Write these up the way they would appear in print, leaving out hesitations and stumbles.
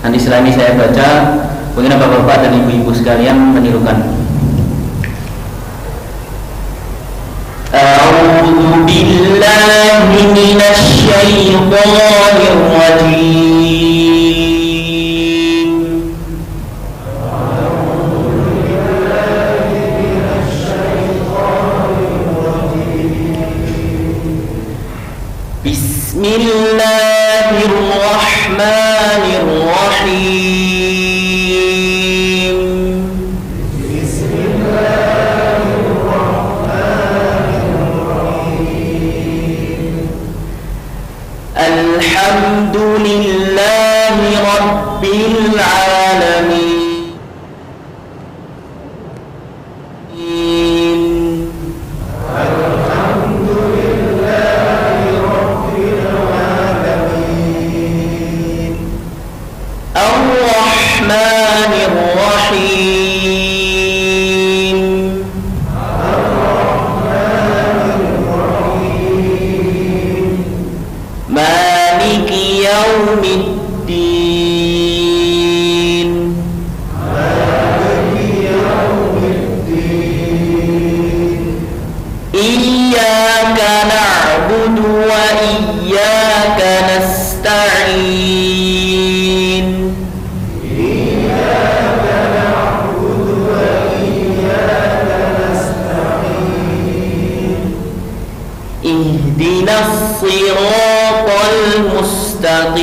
Nanti setelah ini saya baca, mungkin bapak-bapak dan ibu-ibu sekalian menirukan. A'udzu billahi minasy syaithanir rajim. Bismillahirrahmanirrahim. Alhamdulillahi rabbil alamin. Ihdinas siratal mustaqim.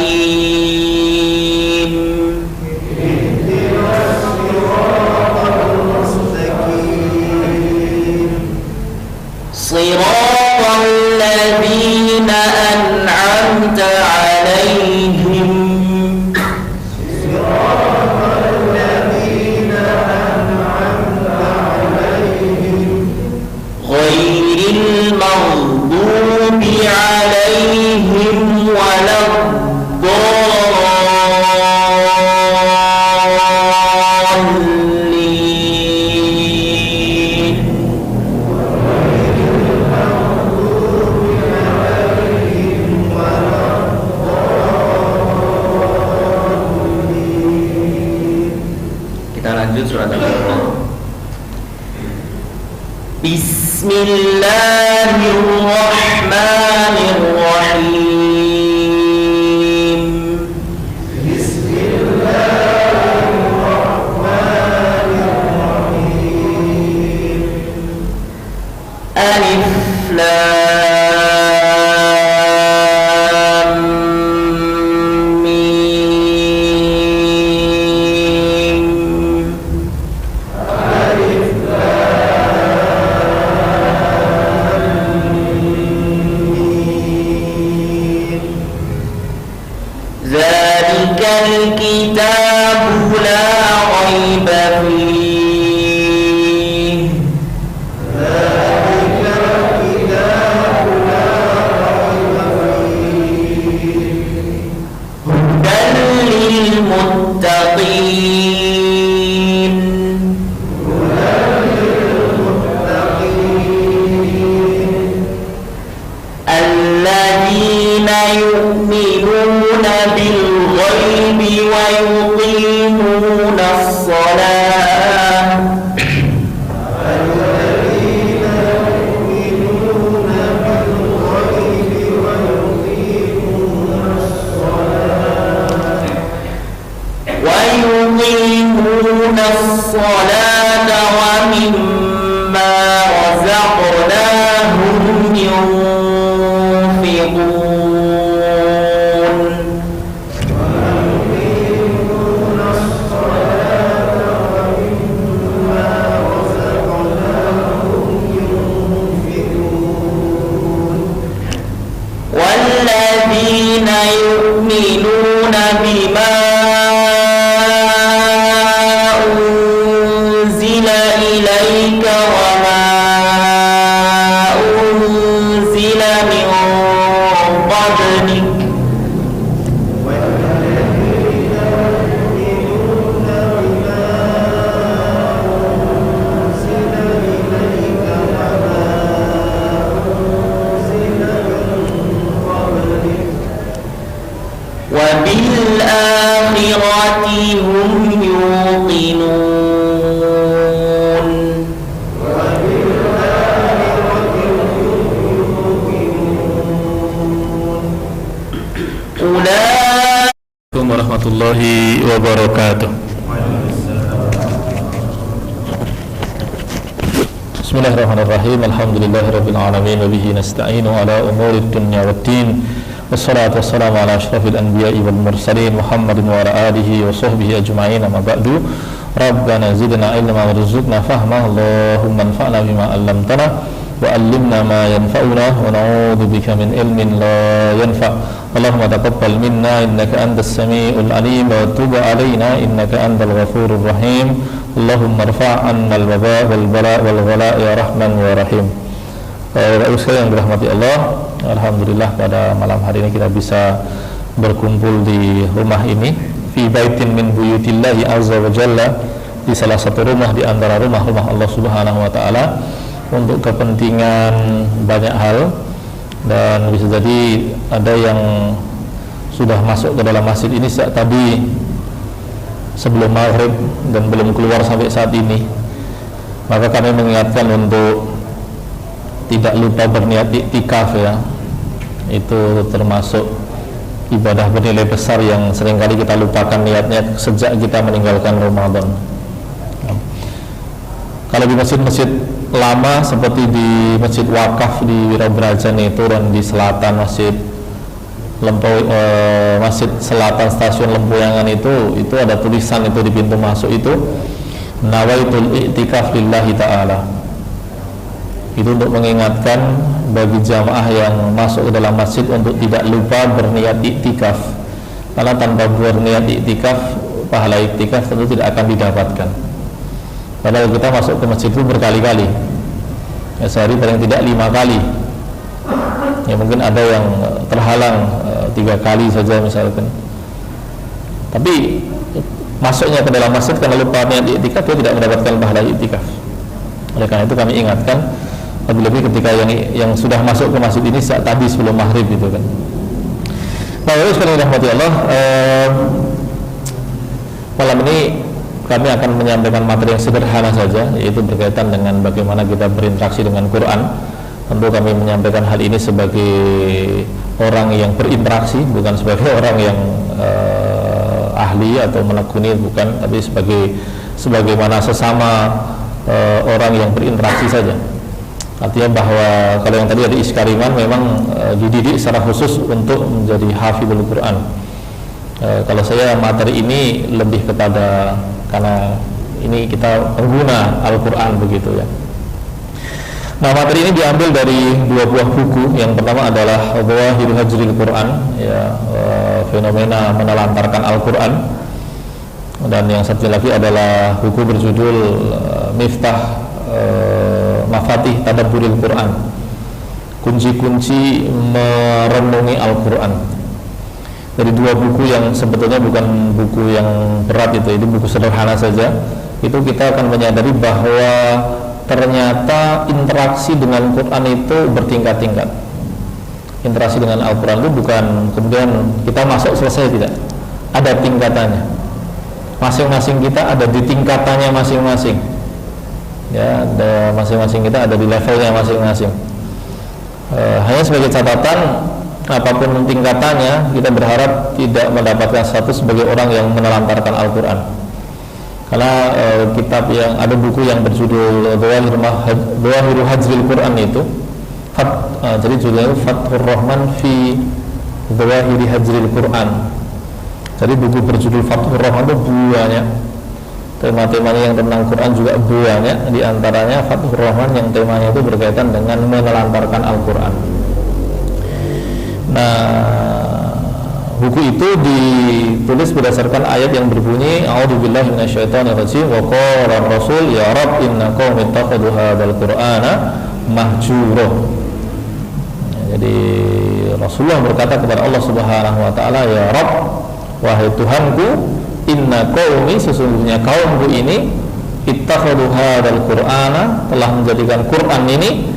Siratal ladzina an'amta 'alaihim. Ghairil maghdubi 'alaihim waladdallin. Kita lanjut surat Al-Baqarah. Bismillahirrahmanirrahim. Alif Lam Mim. Dzalikal kitabu la raiba fihi. Hudan lil muttaqin. Alladzina yu'minuna bil ghaibi wa yuqimunas shalah. Wa yuqimunas shalata wa mimma razaqnahum yunfiqun. والذين يؤمنون بما أنزل إليك وما أنزل من قبلك وبالآخرة هم يوقنون Assalamualaikum warahmatullahi wabarakatuh. Bismillahirrahmanirrahim. Alhamdulillahirabbil alamin wa bihi nasta'inu ala umuri dunya waddin. Wassalatu wassalamu ala asyrafil anbiya'i wal mursalin Muhammadin wa ala alihi wa sahbihi ajma'in. Amma ba'du. Rabbana zidna ilma warzuqna fahma. Allahumma anfa'na bima 'allamtana wa 'allimna ma yanfa'una wa na'udzu bika min ilmin la yanfa'. Allahumma taqabbal minna innaka antas samiul alim wa tub 'alaina innaka antal ghafurur rahim. Allahumma rfa' 'anna al-waba' wal bala' wal ghala' ya rahman wa rahim. Bapak sekalian yang dirahmati Allah, alhamdulillah pada malam hari ini kita bisa berkumpul di rumah ini, fi baitin min buyutillahi azza wa jalla, di salah satu rumah di antara rumah-rumah Allah Subhanahu wa taala, untuk kepentingan banyak hal. Dan bisa jadi ada yang sudah masuk ke dalam masjid ini sejak tadi sebelum maghrib dan belum keluar sampai saat ini. Maka kami mengingatkan untuk tidak lupa berniat iktikaf, ya. Itu termasuk ibadah bernilai besar yang seringkali kita lupakan niatnya sejak kita meninggalkan Ramadan. Kalau di masjid-masjid lama seperti di Masjid Wakaf di Wirabrajan itu, dan di selatan Masjid Masjid Selatan Stasiun Lempuyangan itu ada tulisan itu di pintu masuk itu, nawaitul i'tikaf lillahi ta'ala. Itu untuk mengingatkan bagi jamaah yang masuk ke dalam masjid untuk tidak lupa berniat i'tikaf, karena tanpa berniat i'tikaf, pahala i'tikaf tentu tidak akan didapatkan. Padahal kita masuk ke masjid itu berkali-kali, ya, sehari paling tidak 5 kali. Ya, mungkin ada yang terhalang 3 kali saja misalkan. Tapi masuknya ke dalam masjid karena lupa niat i'tikaf, dia tidak mendapatkan pahala i'tikaf. Oleh karena itu kami ingatkan, lebih-lebih ketika yang sudah masuk ke masjid ini saat tadi sebelum maghrib gitu kan. Nah, sekali rahmati Allah, malam ini kami akan menyampaikan materi yang sederhana saja, yaitu berkaitan dengan bagaimana kita berinteraksi dengan Quran. Tentu kami menyampaikan hal ini sebagai orang yang berinteraksi, bukan sebagai orang yang ahli atau menekuni, bukan, tapi sebagaimana sesama orang yang berinteraksi saja. Artinya bahwa kalau yang tadi ada Iskariman memang dididik secara khusus untuk menjadi hafizul Quran. Kalau saya materi ini lebih kepada, karena ini kita pengguna Al-Quran begitu, ya. Nah, materi ini diambil dari 2 buah buku. Yang pertama adalah Dhawahir Hajril Quran, ya, fenomena menelantarkan Al-Quran. Dan yang satu lagi adalah buku berjudul Miftah Mafatih Tadabburil Quran, kunci-kunci merenungi Al-Quran. Dari 2 buku yang sebetulnya bukan buku yang berat itu buku sederhana saja. Itu kita akan menyadari bahwa ternyata interaksi dengan Quran itu bertingkat-tingkat. Interaksi dengan Al-Quran itu bukan kemudian kita masuk selesai, tidak. Ada tingkatannya. Masing-masing kita ada di tingkatannya masing-masing. Ya, masing-masing kita ada di levelnya masing-masing. Hanya sebagai catatan, apapun tingkatannya, kita berharap tidak mendapatkan status sebagai orang yang menelantarkan Al-Quran. Karena kitab yang ada buku yang berjudul Dhawahir Hajril Quran itu, jadi judulnya Fathur Rahman fi Dhawahir Hajril Quran. Jadi buku berjudul Fathur Rahman itu banyak, tema-temanya yang tentang Quran juga banyak. Di antaranya Fathur Rahman yang temanya itu berkaitan dengan menelantarkan Al-Quran. Nah, buku itu ditulis berdasarkan ayat yang berbunyi A'udzubillahi minasyaitonirrajim wa qala ar-rasul ya rab inna qaumi ittakhadhu hadzal qur'ana mahjura. Jadi Rasulullah berkata kepada Allah Subhanahu wa taala, ya Rabb, wahai Tuhanku, inna qaumi, sesungguhnya kaumku ini, ittakhadhu hadzal qur'ana, telah menjadikan Quran ini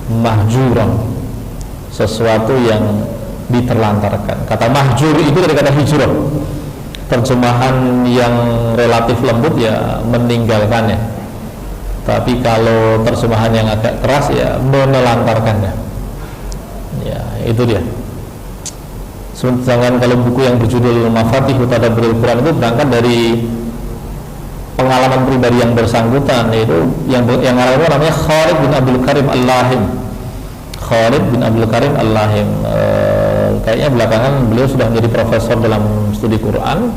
mahjuran, sesuatu yang diterlantarkan. Kata mahjur itu dari kata hijrah. terjemahan yang relatif lembut ya meninggalkannya, tapi kalau terjemahan yang agak keras ya menelantarkannya. Ya itu dia. Sedangkan kalau buku yang berjudul Mafatihut Tadabburil Quran itu berangkat dari pengalaman pribadi yang bersangkutan, yaitu yang namanya Khalid bin Abdul Karim Al-Lahim. Khalid bin Abdul Karim Al-Lahim, kayaknya belakangan beliau sudah menjadi profesor dalam studi Quran.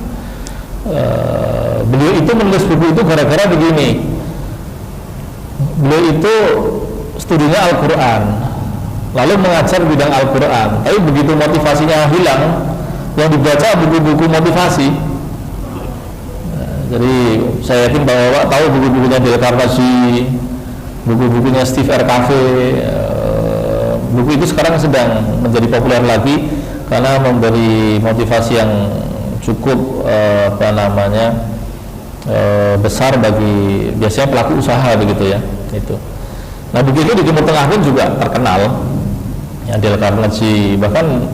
Beliau itu menulis buku itu gara-gara begini. Beliau itu studinya Al-Quran, lalu mengajar bidang Al-Quran, tapi begitu motivasinya hilang, yang dibaca buku-buku motivasi. Jadi saya yakin bahwa Bapak tahu buku-bukunya Dale Carnegie, buku-bukunya Steve R. Covey. Buku itu sekarang sedang menjadi populer lagi karena memberi motivasi yang cukup besar bagi biasanya pelaku usaha begitu ya. Itu. Nah begitu di Timur Tengah pun juga terkenal. Ya, Dale Carnegie, bahkan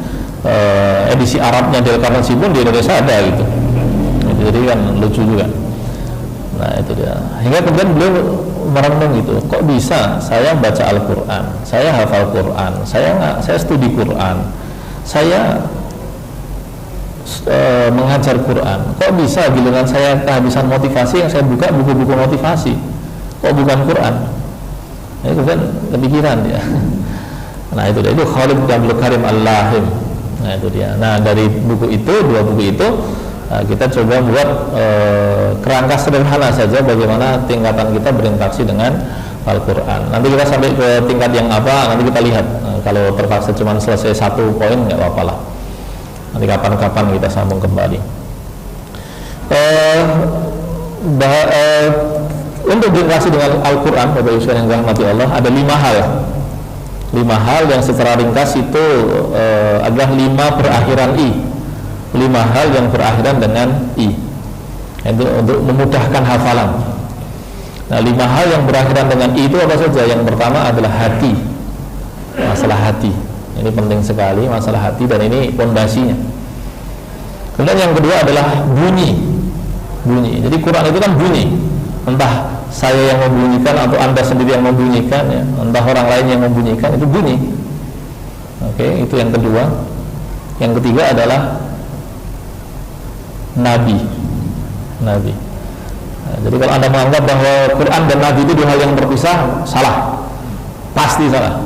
edisi Arabnya Dale Carnegie pun di Indonesia ada gitu. Jadi kan lucu juga. Nah itu dia. Hingga kemudian beliau merenung gitu, kok bisa saya baca Al-Quran, saya hafal Quran, saya studi Quran, saya mengajar Quran, kok bisa giliran saya kehabisan motivasi yang saya buka buku-buku motivasi, kok bukan Quran? Nah, itu kan kepikiran dia. Nah itu dia, itu Khalid bin Abdul Karim Al-Lahim. Nah itu dia. Nah dari buku itu, dua buku itu, kita coba buat kerangka sederhana saja bagaimana tingkatan kita berinteraksi dengan Al-Quran. Nanti kita sampai ke tingkat yang apa, nanti kita lihat. Kalau terpaksa cuma selesai satu poin nggak apa-apa lah. Nanti kapan-kapan kita sambung kembali. Untuk berinteraksi dengan Al-Quran, Bapak Ibu yang dirahmati Allah, ada 5 hal. 5 hal yang secara ringkas itu adalah 5 berakhiran I. 5 hal yang berakhiran dengan I, itu untuk memudahkan hafalan. Nah 5 hal yang berakhiran dengan I itu apa saja? Yang pertama adalah hati, masalah hati. Ini penting sekali, masalah hati, dan ini pondasinya. Kemudian yang kedua adalah bunyi. Jadi Quran itu kan bunyi, entah saya yang membunyikan atau Anda sendiri yang membunyikan ya, entah orang lain yang membunyikan, itu bunyi. Oke, itu yang kedua. Yang ketiga adalah Nabi. Nah, jadi kalau Anda menganggap bahwa Quran dan Nabi itu dua hal yang berpisah, salah, pasti salah.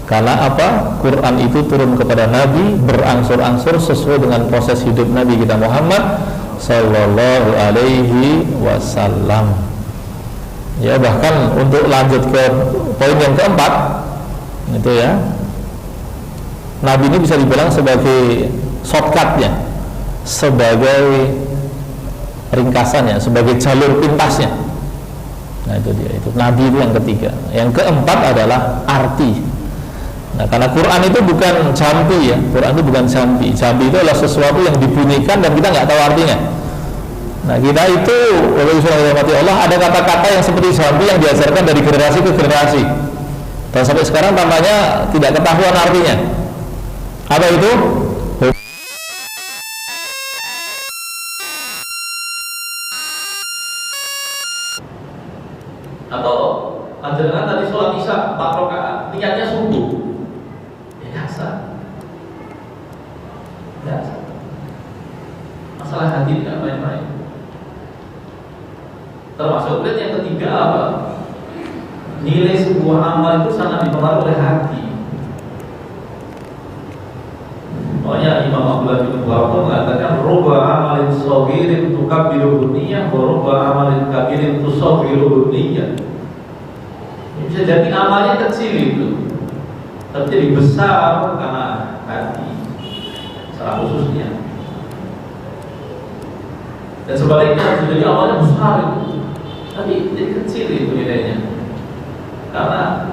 Karena apa? Quran itu turun kepada Nabi berangsur-angsur sesuai dengan proses hidup Nabi kita Muhammad Sallallahu Alaihi Wasallam. Ya, bahkan untuk lanjut ke poin yang keempat, itu ya, Nabi ini bisa dibilang sebagai shortcutnya, sebagai ringkasannya, sebagai jalur pintasnya. Nah itu dia, itu Nabi itu yang ketiga. Yang keempat adalah arti. Nah karena Quran itu bukan jambi ya, Quran itu bukan jambi. Jambi itu adalah sesuatu yang dibunyikan dan kita nggak tahu artinya. Nah kita itu, Allah, ada kata-kata yang seperti jambi yang diajarkan dari generasi ke generasi, dan sampai sekarang tampaknya tidak ketahuan artinya. Apa itu? Atau ajaran tadi sholat isya 4 rakaat, niatnya subuh, ya biasa. Masalah hati tidak main-main. Termasuk yang ketiga apa? Nilai sebuah amal itu sangat dipengaruhi oleh hati. Makanya Imam Abdullah bin Mubarak mengatakan ruba amalin saghirin tukabbiru niyyah wa ruba amalin kabirin tusaghiru niyyah. Bisa jadi amalnya kecil itu, tapi jadi besar karena hati, secara khususnya. Dan sebaliknya bisa jadi amalnya besar itu, tapi jadi kecil itu nilainya karena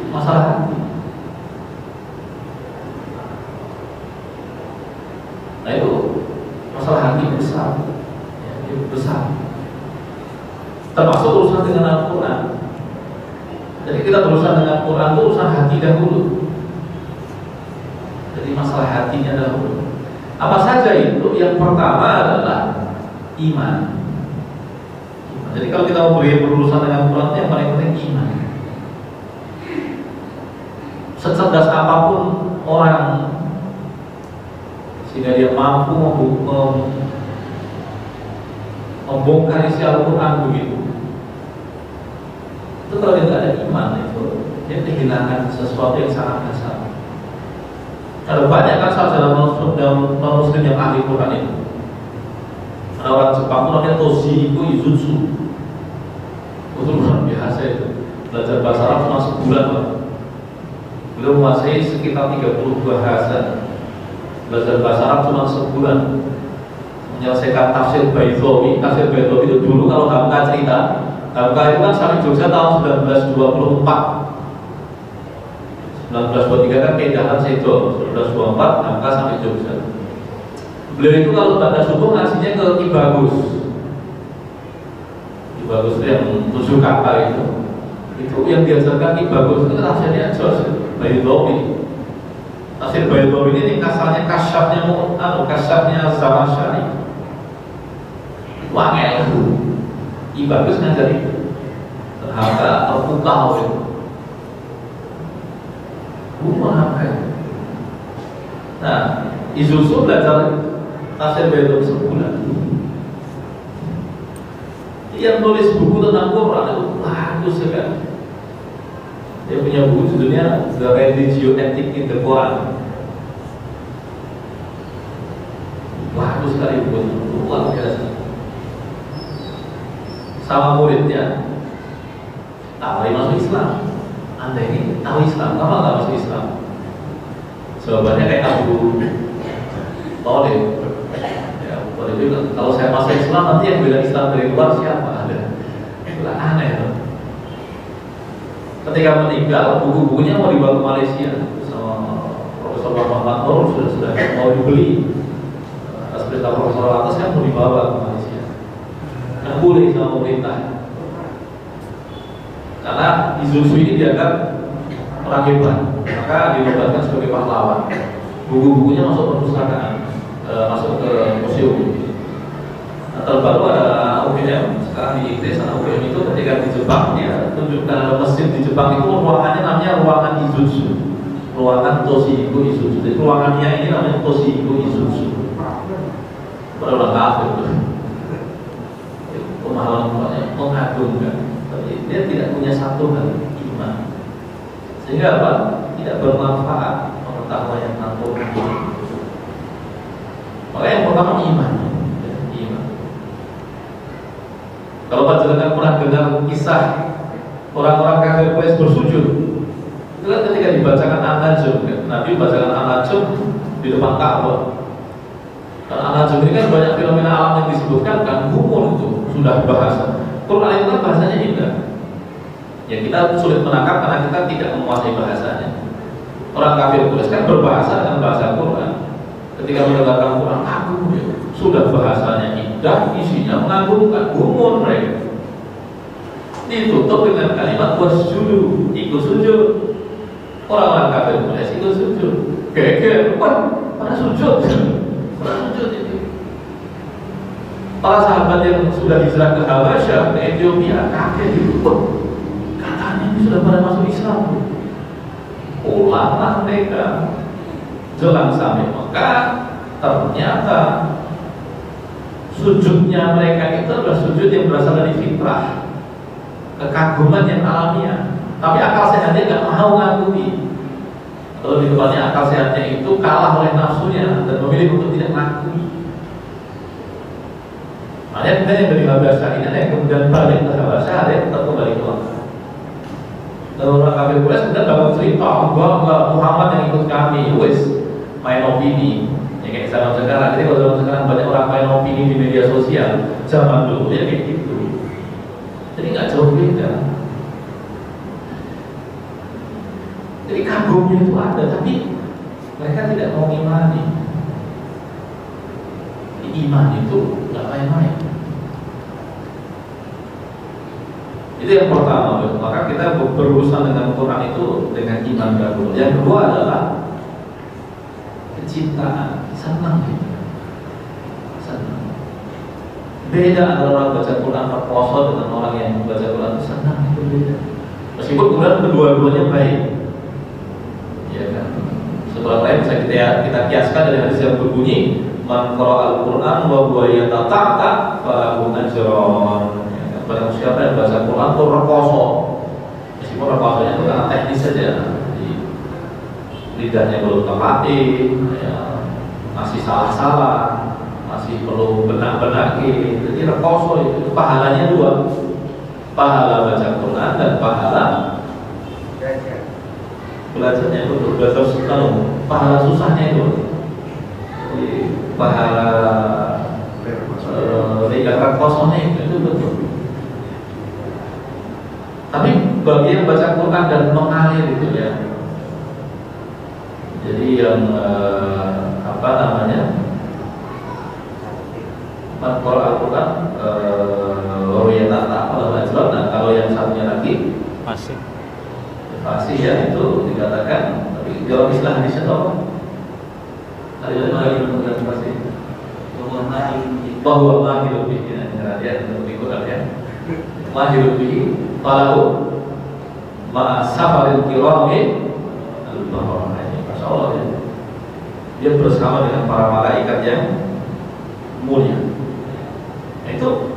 masalah hati. Nah itu masalah hati besar, ya, itu besar. Termasuk urusan dengan Al-Quran. Jadi kita berurusan dengan Quran itu urusan hati dahulu. Jadi masalah hatinya dahulu. Apa saja itu? Yang pertama adalah iman. Jadi kalau kita mau berurusan dengan Quran, yang paling penting iman. Secerdas apapun orang, sehingga dia mampu membongkar isi Al-Quran begitu, itu kalau dia tidak ada iman, itu dia kehilangan sesuatu yang sangat dasar. Ada banyak kan saudara non-muslim yang ahli Quran itu. Ada orang Jepang itu namanya Toshihiko Izutsu. Itu luar biasa itu. Belajar bahasa Arab cuma sebulan, Pak. Beliau menguasai sekitar 32 bahasa. Belajar bahasa Arab cuma sebulan. Menyelesaikan tafsir Baithawi. Tafsir Baithawi itu dulu kalau Hamka cerita, Hamka itu kan sampai Jogja tahun 1924. 1923 kan keindahan Sedo, 1924 Hamka sampai Jogja. Beliau itu kalau baca subuh ngasihnya ke Ki Bagus. Ki Bagus itu yang 7 kata itu yang diajarkan Ki Bagus itu tafsirnya Jos Baithawi. Tafsir Baithawi ini kasarnya kasyafnya Zamakhsyari. Wangel. Ki Bagus ngajar itu. Terhadap terpukau itu. Nah, Izutsu belajar tafsir Baithawi sebulan. Yang nulis buku tentang Quran itu bagus sekali. Dia punya buku judulnya The Religio Ethic in the Quran. Bagus sekali buku, luar biasa. Sama muridnya, tak masuk Islam. Anda ini tahu Islam, kenapa nggak masuk Islam? Jawabannya kayak Abu Thalib. Ya, kalau saya masuk Islam nanti yang bilang Islam dari luar siapa? Ada. Itulah aneh. Ketika meninggal, buku-bukunya mau dibawa ke Malaysia sama Profesor Muhammad Nur sudah mau dibeli. Atas perintah Profesor atas kan mau dibawa ke Malaysia. Yang boleh sama pemerintah. Karena Izutsu ini dianggap orang hebat, maka dinobatkan sebagai pahlawan. Buku-bukunya masuk perpustakaan, masuk ke museum. Nah, terbaru ada UGM, sekarang di Inggris ada UGM itu ketika di Jepang dia tunjukkan ada mesin di Jepang itu ruangannya namanya ruangan Izutsu, ruangan Toshihiko Izutsu. Jadi ruangannya ini namanya Toshihiko Izutsu. Berulang kafir itu. Pemahaman mengagumkan. Dia tidak punya satu hal iman, sehingga apa? Tidak bermanfaat pengetahuan yang tanpa iman. Maka yang pertama iman. Kalau panjenengan pernah dengar kisah orang-orang kafir Quraisy bersujud, itu kan ketika dibacakan An-Najm, Nabi membacakan An-Najm di depan Ka'bah. Dan An-Najm ini kan banyak fenomena alam yang disebutkan kan, humor itu sudah bahasa. Quran itu kan bahasanya indah. Ya kita sulit menangkap karena kita tidak menguasai bahasanya. Orang kafir Quraisy kan berbahasa dengan bahasa Quran. Ketika mendengarkan Quran agung, sudah bahasanya indah, isinya mengagumkan, umur mereka. Ditutup dengan kalimat wasjudu, ikut sujud. Orang-orang kafir Quraisy ikut sujud. Geger, pada sujud, pada sujud itu. Para sahabat yang sudah hijrah ke Habasyah, ke Ethiopia, kaget itu. Katanya ini sudah pada masuk Islam. Ulanglah mereka. Jelang sampai Mekah, ternyata sujudnya mereka itu adalah sujud yang berasal dari fitrah, kekaguman yang alamiah. Tapi akal sehatnya nggak mau ngakui. Kalau di tempatnya akal sehatnya itu kalah oleh nafsunya dan memilih untuk tidak mengakui. Makanya kita yang dari Habasyah ini ada yang kemudian balik ke Habasyah, ada yang tetap kembali ke Mekah. Lalu orang kafir Quraisy kemudian bangun cerita, bahwa Muhammad yang ikut kami, wes main opini. Ya kayak zaman sekarang, jadi kalau zaman sekarang banyak orang main opini di media sosial, zaman dulu ya kayak gitu. Jadi nggak jauh beda. Jadi kagumnya itu ada, tapi mereka tidak mau imani. Iman itu nggak main-main. Itu yang pertama. Maka kita berurusan dengan Quran itu dengan iman dahulu. Yang kedua adalah kecintaan, senang gitu. Beda antara orang baca Quran terposo dengan orang yang baca Quran itu senang, itu beda. Meskipun kemudian kedua-duanya baik, ya kan. Setelah lain bisa kita kiaskan dari hadis yang berbunyi, man qara'al Quran wa huwa yatata'ta falahu ajrun. Barang siapa yang baca Quran itu rekoso, meskipun rekosonya itu karena teknis saja, lidahnya belum terlatih, ya, masih salah-salah, masih perlu benak-benaki. Jadi rekoso itu pahalanya dua, pahala baca Quran dan pahala belajarnya itu belajar pahala susahnya itu. Jadi pahala lidah rekosonya itu betul. Tapi bagi yang baca Quran dan mengalir itu ya, jadi yang apa namanya, Al-Quran Al-Quran kalau yang satunya lagi fasih ya, itu dikatakan, tapi dalam istilah hadis itu apa? Ada fasih bahwa mahirul bihi, ya berikut ya, mahirul bihi falahu ma'a safaril kirami al-barrah. Masya Allah ya, dia bersama dengan para malaikat yang mulia. Itu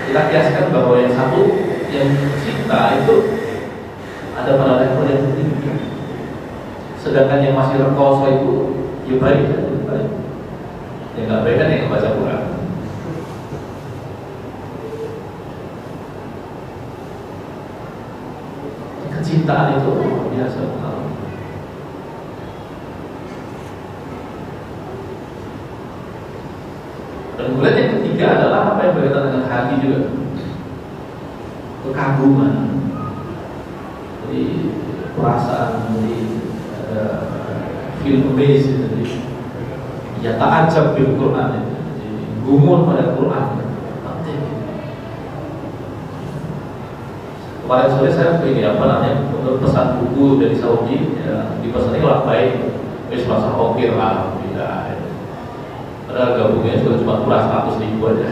kita kiaskan bahwa yang satu yang cinta itu ada pada level yang tinggi, sedangkan yang masih rekoso itu ya baik, yang nggak baik kan yang baca Quran. Kecintaan itu biasa. Dan kemudian yang ketiga adalah apa yang berkaitan dengan hati juga, kekaguman. Jadi perasaan, jadi feel amazed, jadi ya ta'ajab bil Quran, jadi gumun pada Quran. Kemarin sore saya ini apa namanya, pesan buku dari Saudi, ya, dipesannya orang baik, wis rasa oke lah, alhamdulillah. Padahal gabungnya juga cuma kurang 100.000 aja.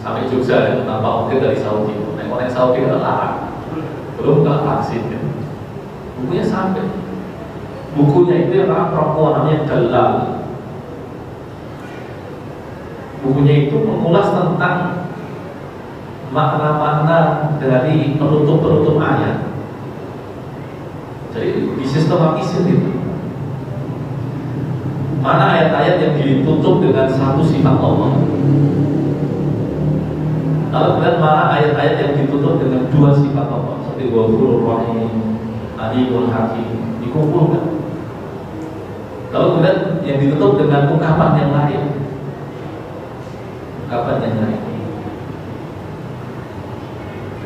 Sampai Jogja ya, tanpa oke dari Saudi. Naik Saudi kan larang, belum nggak vaksin ya. Bukunya sampai, bukunya itu yang orang perempuan namanya Dalal. Bukunya itu mengulas tentang makna-makna dari penutup-penutup ayat. Jadi disistematisir itu. Mana ayat-ayat yang ditutup dengan satu sifat Allah, lalu kemudian mana ayat-ayat yang ditutup dengan dua sifat Allah, seperti Ghafurur Rahim, Alimul Hakim, dikumpulkan. Lalu kemudian yang ditutup dengan ungkapan yang lain,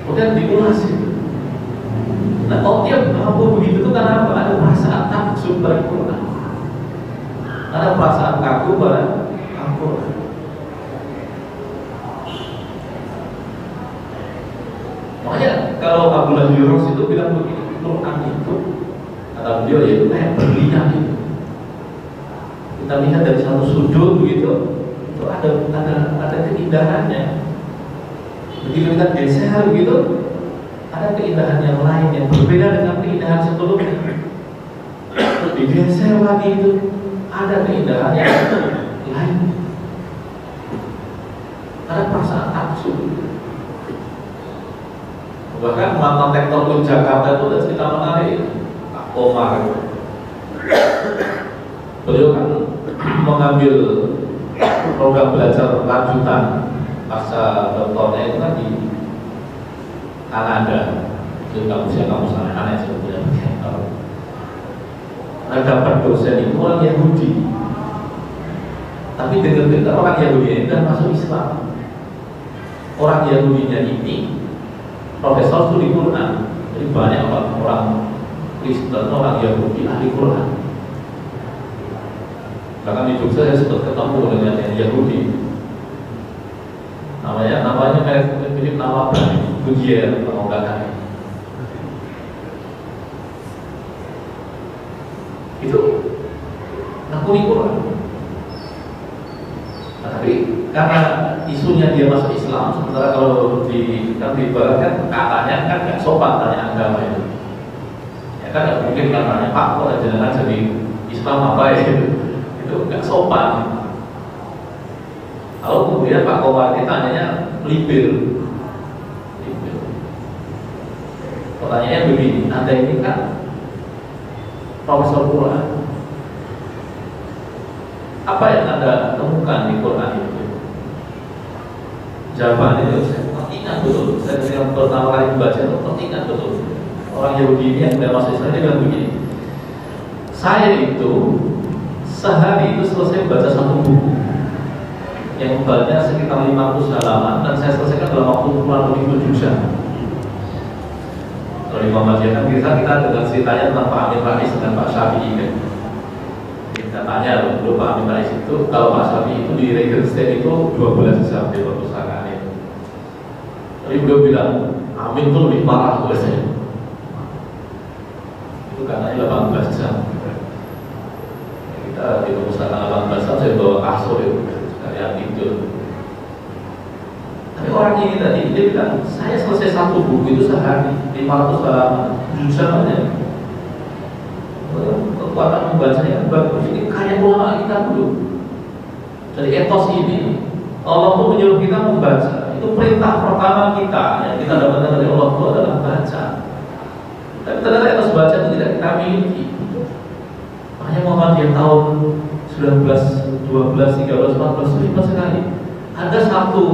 kemudian diulas itu. Nah, kalau dia mampu begitu itu karena apa? Ada perasaan takjub pada Quran, ada perasaan kagum pada Al-Quran. Makanya kalau Abdullah bin Ras itu bilang begini, Quran itu kata beliau yaitu kayak berlian itu. Kita lihat dari satu sudut begitu, itu ada keindahannya. Begitu kita geser begitu, ada keindahan yang lain yang berbeda dengan keindahan sebelumnya. Digeser lagi itu, ada keindahan yang lain, ada perasaan takjub. Bahkan mantan rektor Jakarta itu ada cerita menarik, Pak Omar. Beliau kan mengambil program belajar lanjutan pasca doktornya itu kan di Kanada, itu kampus aneh sebetulnya. Nah, dapat dosen itu orang Yahudi, tapi dengar-dengar orang Yahudi ini sudah masuk Islam. Orang Yahudinya ini profesor studi Quran, jadi banyak orang Kristen, orang Yahudi ahli Quran. Bahkan di Jogja saya sempat ketemu dengan yang Yahudi, namanya mirip nama Budier, pengobatan. Itu nakuni Quran. karena isunya dia masuk Islam, sementara kalau diibaratkan katanya kan nggak sopan tanya agama itu. Ya kan nggak mungkin kan tanya Pak, kok jenengan jadi Islam apa ya? Itu nggak sopan. Kalau kemudian Pak Komar tanyanya libel. Pertanyaannya begini, Anda ini kan profesor Quran, apa yang Anda temukan di Quran itu? Jawabannya itu saya ingat betul. Saya ketika pertama kali membaca itu ingat betul. Orang Yahudi ini yang tidak masuk Islam dia bilang begini, saya itu sehari itu selesai baca satu buku yang banyak sekitar 500 halaman dan saya selesaikan dalam waktu kurang lebih 7 jam. Kalau di Muhammadiyah kan kita dengan ceritanya tentang Pak Amin Rais dan Pak Syafi'i kan. Kita tanya dulu Pak Amin Rais itu, kalau Pak Syafi'i itu di Regenstein itu 12 jam di perpustakaan itu. Tapi beliau bilang Amin itu lebih parah biasanya. Itu katanya 18 jam. Kita di perpustakaan 18 jam saya bawa kasur itu sekalian tidur. Tapi orang ini tadi dia bilang saya selesai satu buku itu sehari 500 halaman, 7 jam aja. Kekuatan membacanya bagus. Ini kayak ulama kita dulu. Jadi etos ini Allah itu menyuruh kita membaca. Itu perintah pertama kita yang kita dapatkan dari Allah itu adalah baca. Tapi ternyata etos baca itu tidak kita miliki. Makanya Muhammadiyah tahun 19, 12, 13, 14 itu sekali. Ada satu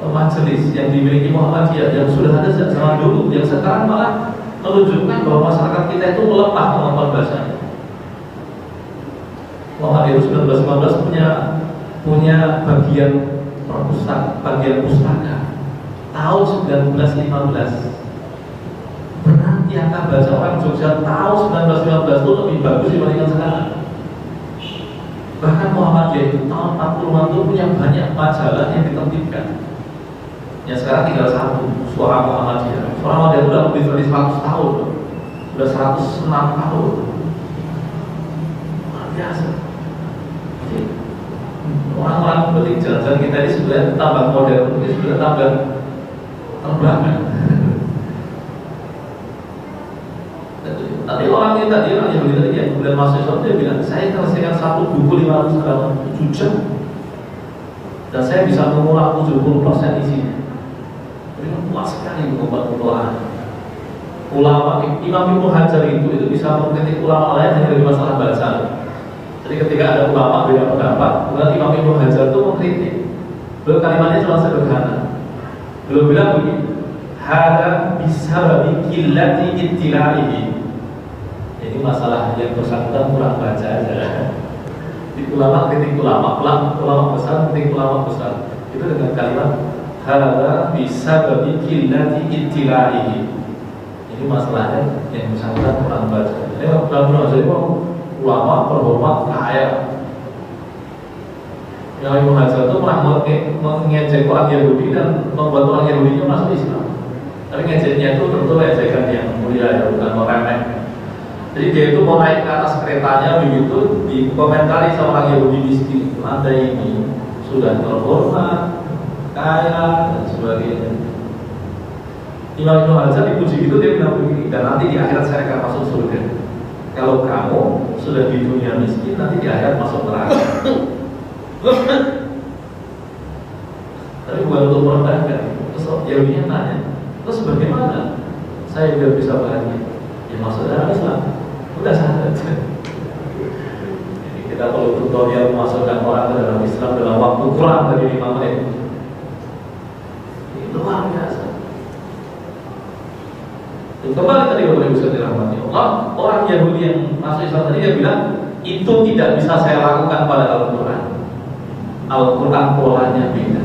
majelis yang dimiliki Muhammadiyah yang sudah ada sejak zaman dulu, yang sekarang malah menunjukkan bahwa masyarakat kita itu lemah kemampuan bahasanya. Muhammadiyah 1915 punya bagian bagian pustaka tahun 1915. Berarti angka baca orang Jogja tahun 1915 itu lebih bagus dibandingkan sekarang. Bahkan Muhammadiyah itu tahun 40-an itu punya banyak majalah yang ditertibkan. Yang sekarang tinggal satu, Suara Muhammadiyah. Suara Muhammadiyah sudah lebih dari 100 tahun, sudah 106 tahun. Luar biasa. Jadi orang-orang penting jalan-jalan kita ini sebenarnya tambah modern, ini sebenarnya tambah terbelakang. Tapi orang ini tadi, orang yang tadi yang kemudian masuk Islam, dia bilang, saya selesaikan satu buku 500 halaman 7 jam, dan saya bisa mengulang 70% isinya. Puas sekali membuat Quran. Ulama Imam Ibnu Hajar itu bisa mengkritik ulama lain hanya dari masalah baca. Jadi ketika ada ulama beda pendapat, kemudian Imam Ibnu Hajar itu mengkritik. Beliau kalimatnya cuma sederhana. Beliau bilang begini, hada bisababi qillati ittila'ihi. Ini masalah yang bersangkutan kurang baca aja. Di ulama kritik ulama besar kritik ulama besar. Itu dengan kalimat hada bisababi qillati ittila'ihi. Ini masalahnya yang bersangkutan kurang baca. Ini benar-benar jadi ulama terhormat kaya. Yang Ibnu Hajar itu pernah mengejek orang Yahudi dan membuat orang Yahudinya masuk Islam. Tapi ngejeknya itu tentu ejekan yang mulia ya, bukan meremeh. Jadi dia itu mau naik ke atas keretanya begitu dikomentari sama orang Yahudi miskin. Anda ini sudah terhormat, kaya dan sebagainya. Imam Ibnu Hajar dipuji gitu dia bilang begini, dan nanti di akhirat saya akan masuk surga. Kalau kamu sudah di dunia miskin, nanti di akhirat masuk neraka. Tapi bukan untuk merendahkan. Terus Yahudinya tanya, terus bagaimana saya biar bisa bahagia? Ya masuk dalam Islam. Udah saja. Jadi kita perlu tutorial memasukkan orang ke dalam Islam dalam waktu kurang dari 5 menit. Itu luar biasa. Dan kembali tadi Bapak Ibu sekalian dirahmati Allah, orang Yahudi yang masuk Islam tadi dia bilang itu tidak bisa saya lakukan pada Al-Quran. Al-Quran polanya beda.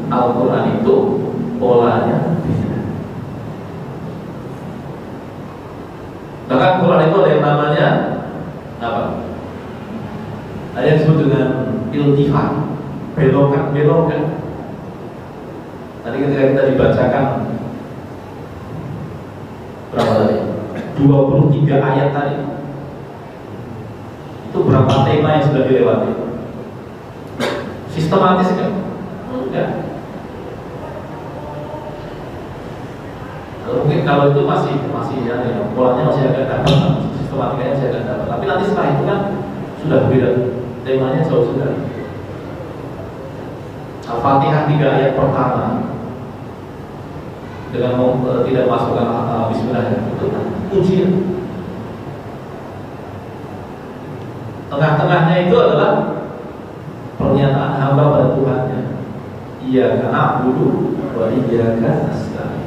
Al-Quran itu polanya beda. Bahkan Quran itu ada yang namanya apa? Ada yang disebut dengan iltifat, belokan. Tadi ketika kita dibacakan berapa tadi? 23 ayat tadi. Itu berapa tema yang sudah dilewati? Sistematis kan? Enggak. Mungkin kalau itu masih ya, polanya masih agak dapat, sistematikanya masih agak dapat. Tapi nanti setelah itu kan sudah beda, temanya jauh sekali. Al-Fatihah 3 ayat pertama dengan tidak masukkan Bismillah itu ujian. Tengah-tengahnya itu adalah pernyataan hamba pada Tuhannya. Iyyaka na'budu wa iyyaka nasta'in.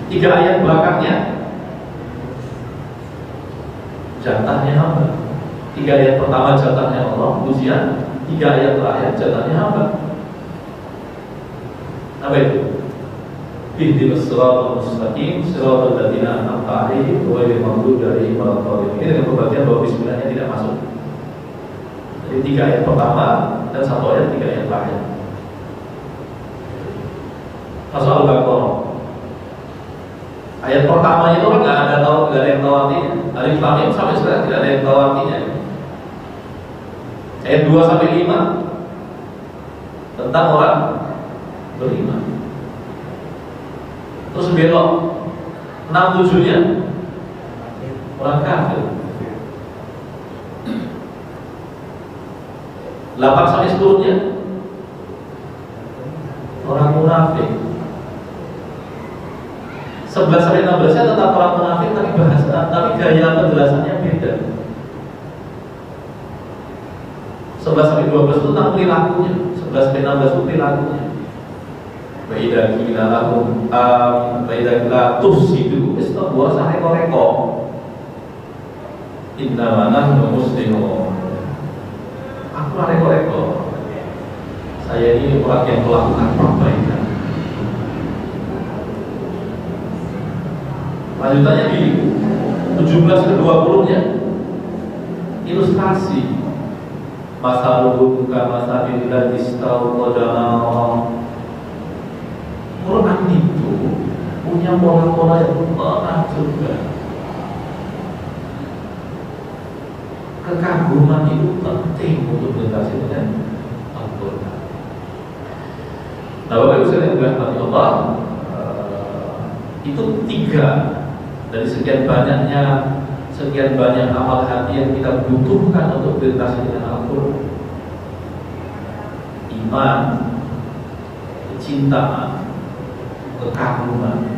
3 ayat belakangnya jatahnya hamba. 3 ayat pertama jatahnya Allah, ujian. 3 ayat terakhir jatahnya hamba. Apa itu? Ihdinas siratal mustaqim, siratal ladzina an'amta 'alaihim ghairil maghdubi 'alaihim waladdallin. Ini dengan pembagian bahwa bismillahnya tidak masuk. Jadi 3 ayat pertama dan 1 ayat 3 ayat terakhir. Masuk Al-Baqarah. Ayat pertama itu kan nggak ada yang tahu artinya. Alif Lam Mim sampai sekarang tidak ada yang tahu artinya. Ayat 2 sampai 5 tentang orang beriman. Terus belok 6-7-nya orang kafir. 8 sampai 10-nya orang munafik. 11 sampai 16-nya tetap orang munafik, tapi gaya penjelasannya beda. 11 sampai 12 itu tentang perilakunya. 11 sampai 16 itu perilakunya. Baida kita lakum baida kita tufsidu istaghwa sareko-reko. Inna nahnu muslimun. Aku reko-reko. Saya ini orang yang melakukan perbaikan. Lanjutannya di 17 ke 20-nya ilustrasi. Masaluhum kama sabil ladzi istawqadana. Quran itu punya pola-pola yang benar juga. Kekaguman itu penting untuk berinteraksi dengan Al-Quran. Nah, Bapak Ibu sekalian dirahmati Allah, itu 3 dari sekian banyak amal hati yang kita butuhkan untuk berinteraksi dengan Al-Quran. Iman, kecintaan, kekaguman.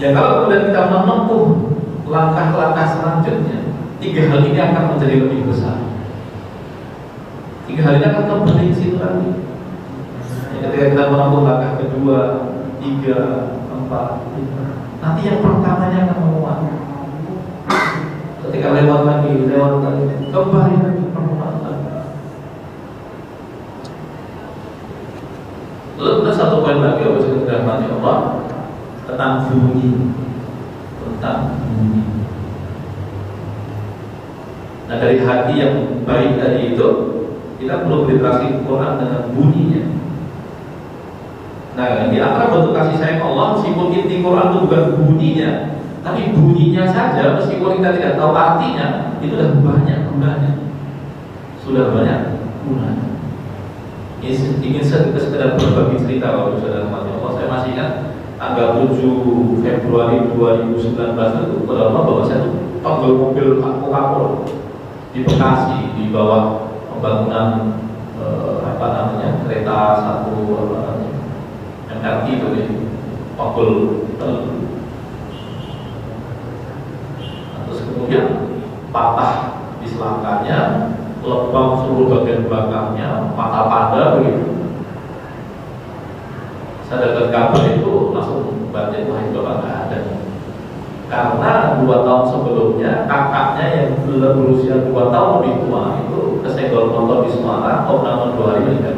Ya kalau kemudian kita menempuh langkah-langkah selanjutnya, 3 hal ini akan menjadi lebih besar. 3 hal ini akan kembali ke situ lagi. Ketika kita menempuh langkah kedua, 3, 4, 5, nanti yang pertamanya akan menguat. Ketika lewat lagi, kembali lagi penguatan. Lalu ada satu poin lagi yang bisa kita rahmati Allah tentang bunyi. Nah, dari hati yang baik tadi itu kita perlu berinteraksi Quran dengan bunyinya. Nah, di antara bentuk kasih sayang Allah, meskipun inti Quran itu bukan bunyinya, tapi bunyinya saja, meskipun kita tidak tahu artinya, itu sudah banyak gunanya. Ingin sekedar berbagi cerita kalau saudara Allah. Saya masih ingat tanggal 7 Februari 2019 itu pada bahwa saya itu togel mobil Coca-Cola di Bekasi di bawah pembangunan kereta satu MRT itu di togel. Terus kemudian patah di selangkanya, lebam seluruh bagian belakangnya, mata panda begitu. Saya dapat kabar itu langsung batin, wah itu bapak nggak ada. Karena 2 tahun sebelumnya kakaknya yang berusia 2 tahun lebih tua itu kesenggol motor di Semarang, namun 2 hari meninggal.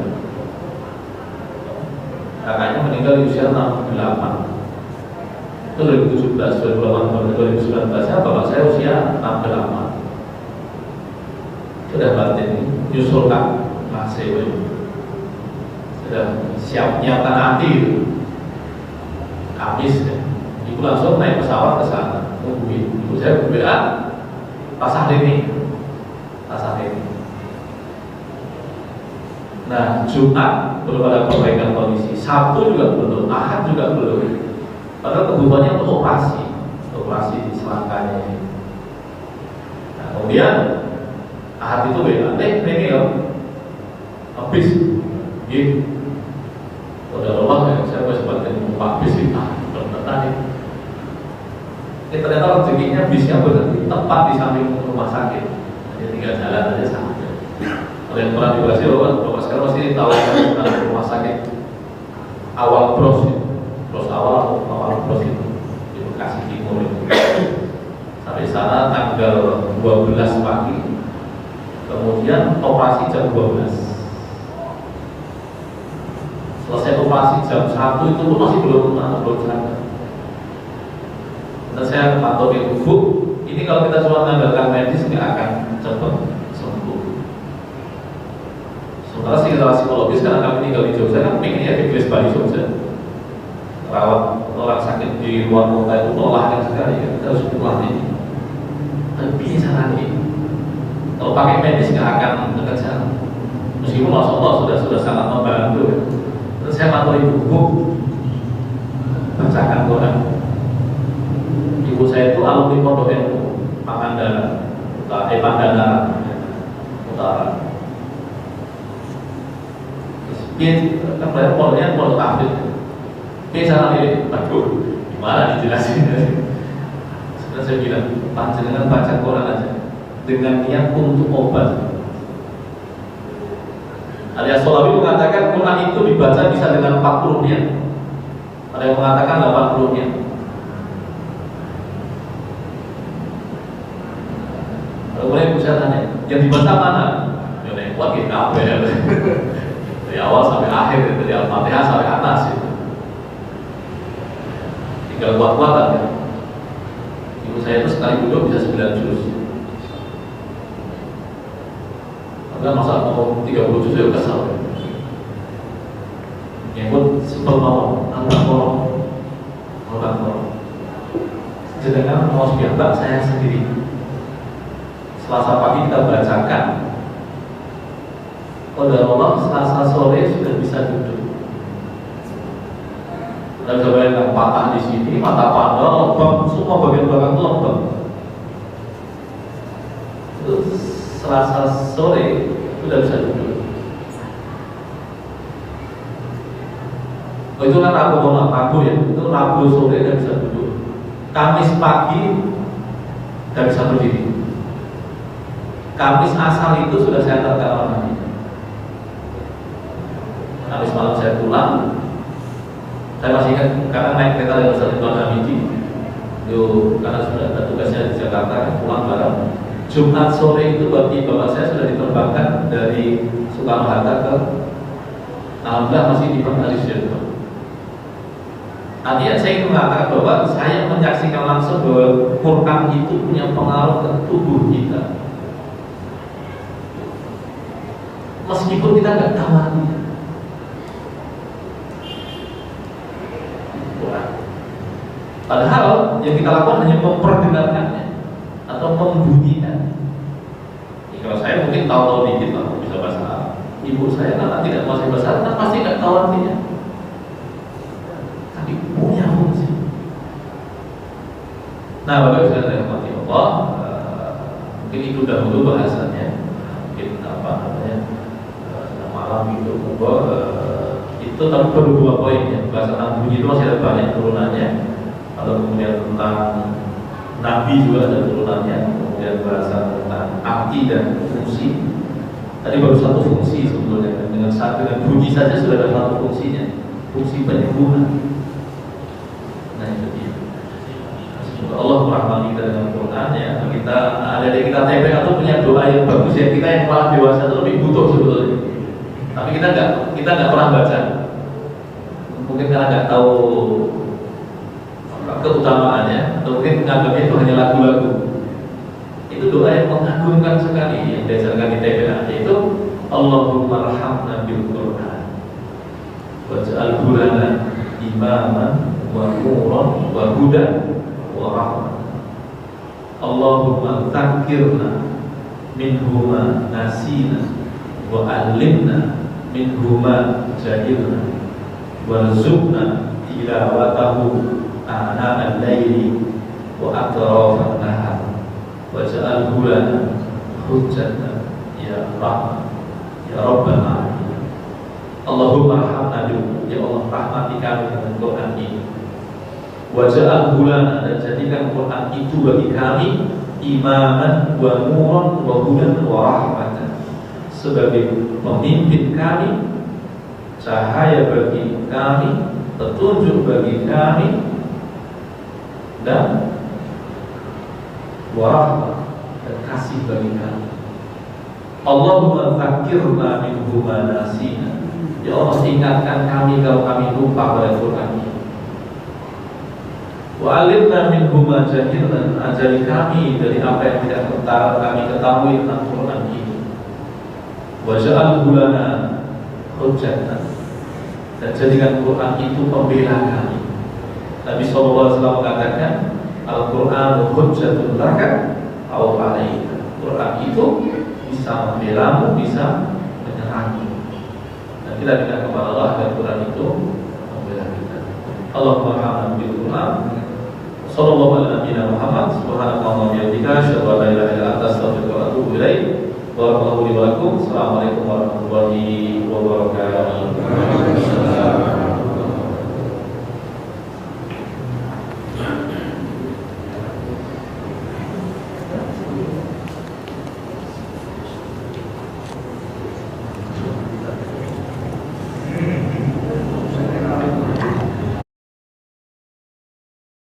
Kakaknya meninggal di usia 68. Itu 2017, 2019 ya, bapak saya usia 68. Sudah batin nyusulkan masih sudah siap nyiapkan hati itu. Kamis ya, ibu langsung naik pesawat ke sana nungguin. Ibu saya berbilang pasah ini Nah, Jumat belum ada perbaikan kondisi, Sabtu juga belum, Ahad juga belum. Padahal kebutuhannya untuk operasi di selangkanya. Nah, kemudian Ahad itu beda, ini ya habis, gitu. Udah rumah saya mau sebatin Pak bis itu, benar ini ternyata rezekinya bisnya berhenti tepat di samping rumah sakit, jadi tinggal jalan aja sampai. Kalau yang pernah dibahas Bapak sekarang masih tahu tentang rumah sakit awal bros awal bros itu di Bekasi Timur itu. Sampai sana tanggal 12 pagi, kemudian operasi jam 12. Selesai operasi jam 1 itu pun masih belum sadar. Dan saya pantau di tubuh, ini kalau kita cuma mengandalkan medis nggak akan cepat sembuh. Sementara secara psikologis, karena kami tinggal di Jogja, kan pengennya di Gles Bali Jogja. Rawat orang sakit di luar kota itu melelahkan sekali, ya. Kita harus berlatih. Tapi bisa lagi. Kalau pakai medis nggak akan bekerja. Meskipun Masya Allah sudah sangat membantu. Ya. Terus saya pantau di tubuh, bacakan Quran. Ibu saya itu alumni Pondok Ilmu Pangandaran Utara. Terus kan banyak pondoknya pondok tahfidz. Cara ini, aduh, gimana dijelasin? Sebenarnya saya bilang, panjenengan baca Quran aja dengan niat untuk obat. Alias Solawi mengatakan Quran itu dibaca bisa dengan 40 niat. Ada yang mengatakan 80 niat. Kemudian saya tanya, yang dibaca mana? Ya, kuat kita apa ya? Dari awal sampai akhir, dari Al-Fatihah sampai atas itu. Tinggal kuat-kuatan ya. Ibu saya itu sekali duduk bisa 9 juz. Enggak masa mau 30 juz ya kesal. Yang pun simpel mau, antara orang. Sedangkan mau sebiar saya sendiri. Selasa pagi kita bacakan, qadarullah Selasa sore sudah bisa duduk. Kita bisa bayangkan patah di sini, mata pandang, lebam, semua bagian belakang itu lebam. Terus Selasa sore sudah bisa duduk. Oh itu kan Rabu ya, itu Rabu sore sudah bisa duduk. Kamis pagi sudah bisa berdiri. Kamis asal itu sudah saya antarkan orang. Kamis malam saya pulang. Saya masih ingat karena naik kereta dengan Ustaz Ridwan Hamidi. Karena sudah ada tugasnya di Jakarta, pulang bareng. Jumat sore itu bapak saya sudah diterbangkan dari Soekarno-Hatta ke Alhamdulillah masih di Malaysia. Artinya saya ingin mengatakan bahwa saya menyaksikan langsung bahwa Quran itu punya pengaruh ke tubuh kita. Meskipun kita nggak tahu artinya. Padahal yang kita lakukan hanya memperdengarkannya atau membunyikan. Kalau saya mungkin tahu dikit lah, bisa bahasa Arab. Ibu saya karena tidak masih bahasa Arab, kan pasti nggak tahu artinya. Tapi punya fungsi. Nah, Bapak Ibu saya hormati Allah, mungkin itu dahulu bahasannya. Mungkin apa namanya? Malam itu itu tapi baru 2 poin ya. Bahasa tentang bunyi itu masih ada banyak turunannya. Atau kemudian tentang Nabi juga ada turunannya. Kemudian bahasa tentang arti dan fungsi. Tadi baru 1 fungsi sebetulnya. Dengan bunyi saja sudah ada 1 fungsinya. Fungsi penyembuhan. Nah itu dia. Semoga Allah merahmati kita dengan Quran ya. Kita ada di kita TPK itu punya doa yang bagus ya. Kita yang malah dewasa itu lebih butuh sebetulnya. Tapi kita nggak pernah baca. Mungkin karena nggak tahu keutamaannya, atau mungkin menganggapnya itu hanya lagu-lagu. Itu doa yang mengagumkan sekali yang diajarkan di TPA, yaitu Allahumma arhamna bil Quran waj'alhu lana imaman wa nuran wa hudan wa rahmah. Allahumma dzakirna minhuma nasina wa alimna minhuma jahilna warzuqna tilawatahu ana al-laili wa atrafan nahar waj'alhu lana hujjatan ya rahman ya rabbal alamin. Allahumma arhamna bihi, ya Allah rahmati kami dengan Quran ini. Waj'alhu lana, dan jadikan Quran itu bagi kami imaman wa nuran wa hudan wa rahmatan, sebagai pemimpin kami, cahaya bagi kami, petunjuk bagi kami, dan warahmah, dan kasih bagi kami. Allahumma dzakirna minhu ma nasina, ya Allah ingatkan kami kalau kami lupa pada Quran ini. Wa alimna minhu ma jahilna, ajari kami dari apa yang tidak kami ketahui tentang Quran ini. Wa ja'alhu lana hujjatan, dan jadikan Quran itu pembela kami. Nabi SAW mengatakan Al-Quran hujjatun laka aw alaika, Quran itu bisa membelamu, bisa menyerangi. Dan kita minta kepada Allah agar Quran itu membela kita. Allahumma hamdan bil Quran. Sallallahu alaihi wa sallam Muhammad